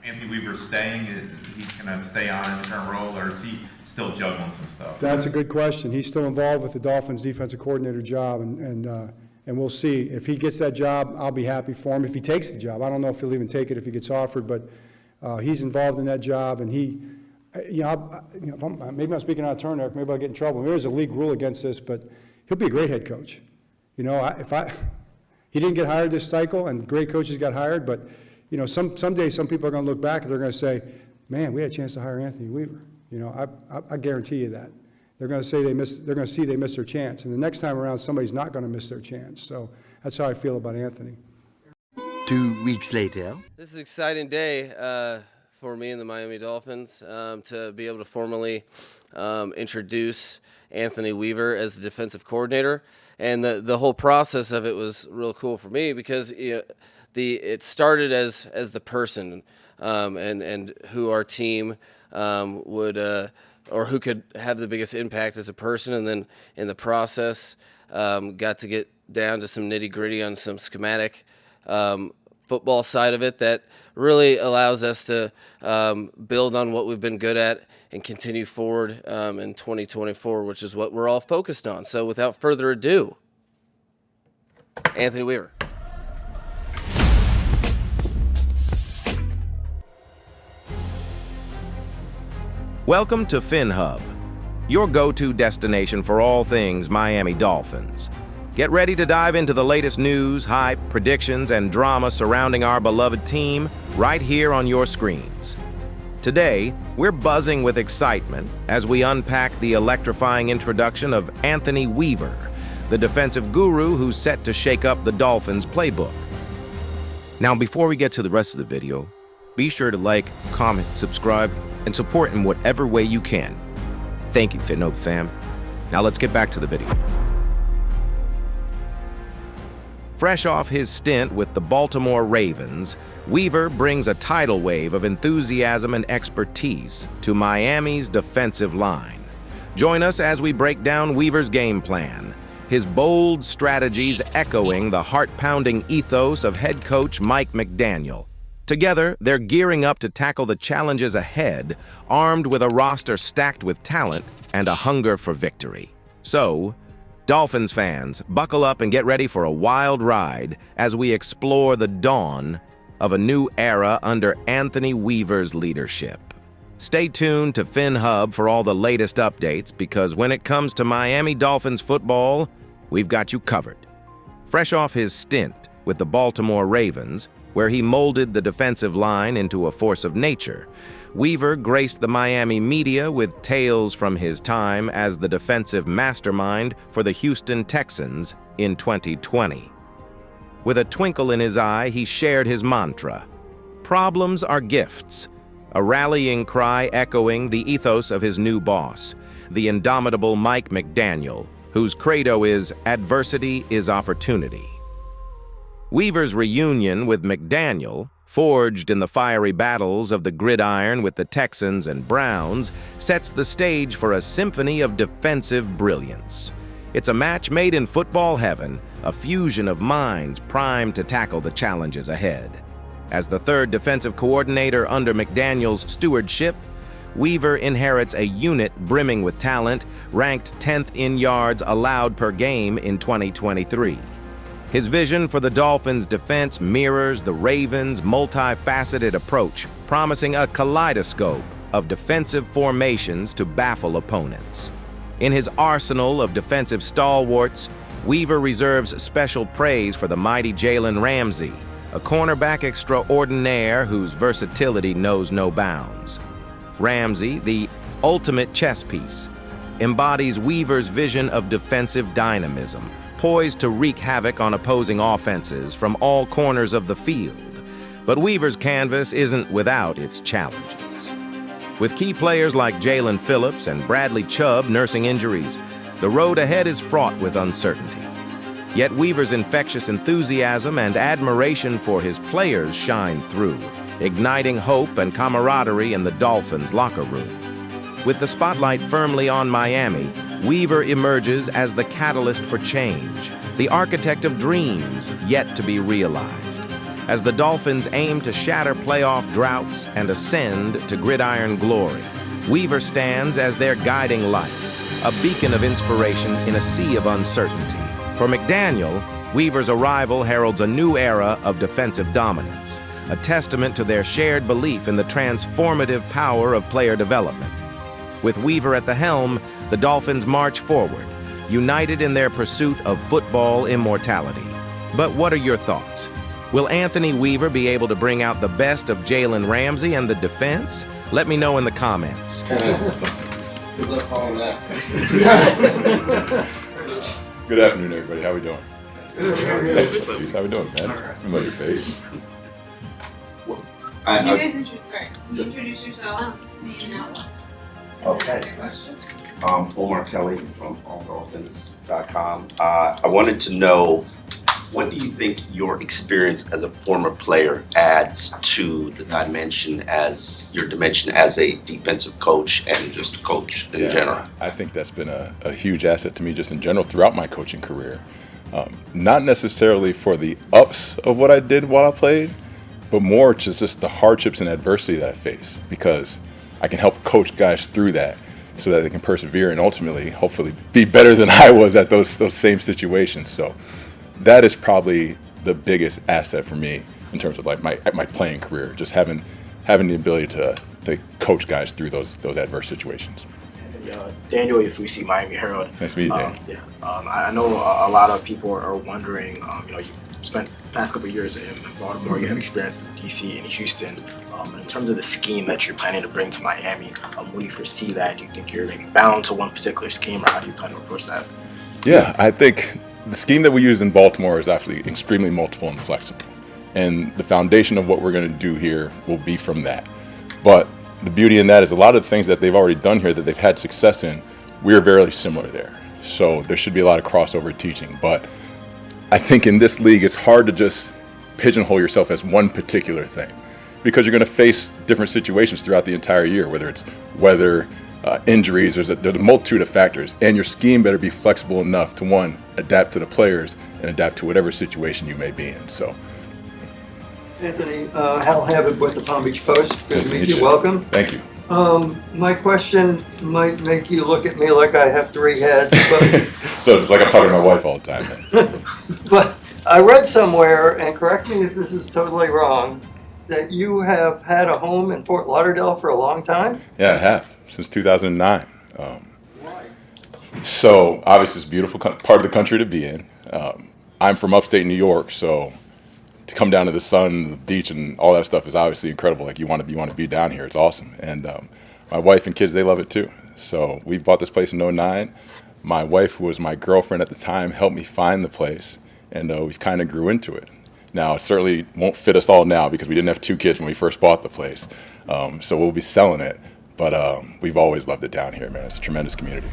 Anthony Weaver staying? He's going to stay on in the current role, or is he still juggling some stuff? That's a good question. He's still involved with the Dolphins defensive coordinator job, and we'll see. If he gets that job, I'll be happy for him. If he takes the job, I don't know if he'll even take it if he gets offered, but he's involved in that job, and maybe I'm speaking out of turn, Eric. Maybe I'll get in trouble. There's a league rule against this, but he'll be a great head coach. He didn't get hired this cycle, and great coaches got hired, but someday some people are going to look back and they're going to say, man, we had a chance to hire Anthony Weaver. I guarantee you that. They're going to say they missed their chance. And the next time around, somebody's not going to miss their chance. So that's how I feel about Anthony. 2 weeks later. This is an exciting day for me and the Miami Dolphins to be able to formally introduce Anthony Weaver as the defensive coordinator. And the whole process of it was real cool for me because it started as the person and who our team would or who could have the biggest impact as a person, and then in the process got to get down to some nitty-gritty on some schematic football side of it that really allows us to build on what we've been good at and continue forward in 2024, which is what we're all focused on. So without further ado, Anthony Weaver. Welcome to Phinhub, your go-to destination for all things Miami Dolphins. Get ready to dive into the latest news, hype, predictions, and drama surrounding our beloved team right here on your screens. Today, we're buzzing with excitement as we unpack the electrifying introduction of Anthony Weaver, the defensive guru who's set to shake up the Dolphins' playbook. Now, before we get to the rest of the video, be sure to like, comment, subscribe, and support in whatever way you can. Thank you, Phinhub fam. Now let's get back to the video. Fresh off his stint with the Baltimore Ravens, Weaver brings a tidal wave of enthusiasm and expertise to Miami's defensive line. Join us as we break down Weaver's game plan, his bold strategies echoing the heart-pounding ethos of head coach Mike McDaniel. Together, they're gearing up to tackle the challenges ahead, armed with a roster stacked with talent and a hunger for victory. So, Dolphins fans, buckle up and get ready for a wild ride as we explore the dawn of a new era under Anthony Weaver's leadership. Stay tuned to Phinhub for all the latest updates, because when it comes to Miami Dolphins football, we've got you covered. Fresh off his stint with the Baltimore Ravens, where he molded the defensive line into a force of nature, Weaver graced the Miami media with tales from his time as the defensive mastermind for the Houston Texans in 2020. With a twinkle in his eye, he shared his mantra, "Problems are gifts," a rallying cry echoing the ethos of his new boss, the indomitable Mike McDaniel, whose credo is "Adversity is opportunity." Weaver's reunion with McDaniel, forged in the fiery battles of the gridiron with the Texans and Browns, sets the stage for a symphony of defensive brilliance. It's a match made in football heaven, a fusion of minds primed to tackle the challenges ahead. As the third defensive coordinator under McDaniel's stewardship, Weaver inherits a unit brimming with talent, ranked 10th in yards allowed per game in 2023. His vision for the Dolphins' defense mirrors the Ravens' multifaceted approach, promising a kaleidoscope of defensive formations to baffle opponents. In his arsenal of defensive stalwarts, Weaver reserves special praise for the mighty Jalen Ramsey, a cornerback extraordinaire whose versatility knows no bounds. Ramsey, the ultimate chess piece, embodies Weaver's vision of defensive dynamism, poised to wreak havoc on opposing offenses from all corners of the field. But Weaver's canvas isn't without its challenges. With key players like Jalen Phillips and Bradley Chubb nursing injuries, the road ahead is fraught with uncertainty. Yet Weaver's infectious enthusiasm and admiration for his players shine through, igniting hope and camaraderie in the Dolphins' locker room. With the spotlight firmly on Miami, Weaver emerges as the catalyst for change, the architect of dreams yet to be realized. as the Dolphins aim to shatter playoff droughts and ascend to gridiron glory. Weaver stands as their guiding light, a beacon of inspiration in a sea of uncertainty. For McDaniel, Weaver's arrival heralds a new era of defensive dominance, a testament to their shared belief in the transformative power of player development. With Weaver at the helm, the Dolphins march forward, united in their pursuit of football immortality. But what are your thoughts? Will Anthony Weaver be able to bring out the best of Jalen Ramsey and the defense? Let me know in the comments. Good luck following that. Good afternoon, everybody. How we doing? Good. How we doing, man? Familiar face. Can you guys introduce yourself? Okay. Omar Kelly from alldolphins.com. I wanted to know, what do you think your experience as a former player adds to the dimension as a defensive coach and just coach in general? I think that's been a huge asset to me just in general throughout my coaching career. Not necessarily for the ups of what I did while I played, but more just the hardships and adversity that I face, because I can help coach guys through that so that they can persevere and ultimately, hopefully, be better than I was at those same situations. So that is probably the biggest asset for me in terms of like my playing career, just having the ability to coach guys through those adverse situations. Daniel, if we see Miami Herald. Nice to meet you, Dan. I know a lot of people are wondering, you spent the past couple of years in Baltimore, you have experience in DC and Houston. In terms of the scheme that you're planning to bring to Miami, what do you foresee that? Do you think you're bound to one particular scheme, or how do you plan to approach that? Yeah, I think the scheme that we use in Baltimore is actually extremely multiple and flexible. And the foundation of what we're going to do here will be from that. But the beauty in that is a lot of the things that they've already done here that they've had success in, we're very similar there. So there should be a lot of crossover teaching. But I think in this league, it's hard to just pigeonhole yourself as one particular thing, because you're going to face different situations throughout the entire year, whether it's weather, injuries, there's a multitude of factors. And your scheme better be flexible enough to, one, adapt to the players and adapt to whatever situation you may be in. So. Anthony, Hal Habib with the Palm Beach Post. Good to meet you. Welcome. Thank you. My question might make you look at me like I have three heads, but So it's like I'm talking to my wife all the time, man. but I read somewhere, and correct me if this is totally wrong, that you have had a home in Fort Lauderdale for a long time? Yeah, I have, since 2009. So obviously it's a beautiful part of the country to be in. I'm from upstate New York, so to come down to the sun, the beach, and all that stuff is obviously incredible. Like you want to be down here. It's awesome. And my wife and kids, they love it too. So we bought this place in 2009. My wife, who was my girlfriend at the time, helped me find the place, and we've kind of grew into it. Now, it certainly won't fit us all now because we didn't have 2 kids when we first bought the place. So we'll be selling it, but we've always loved it down here, man. It's a tremendous community.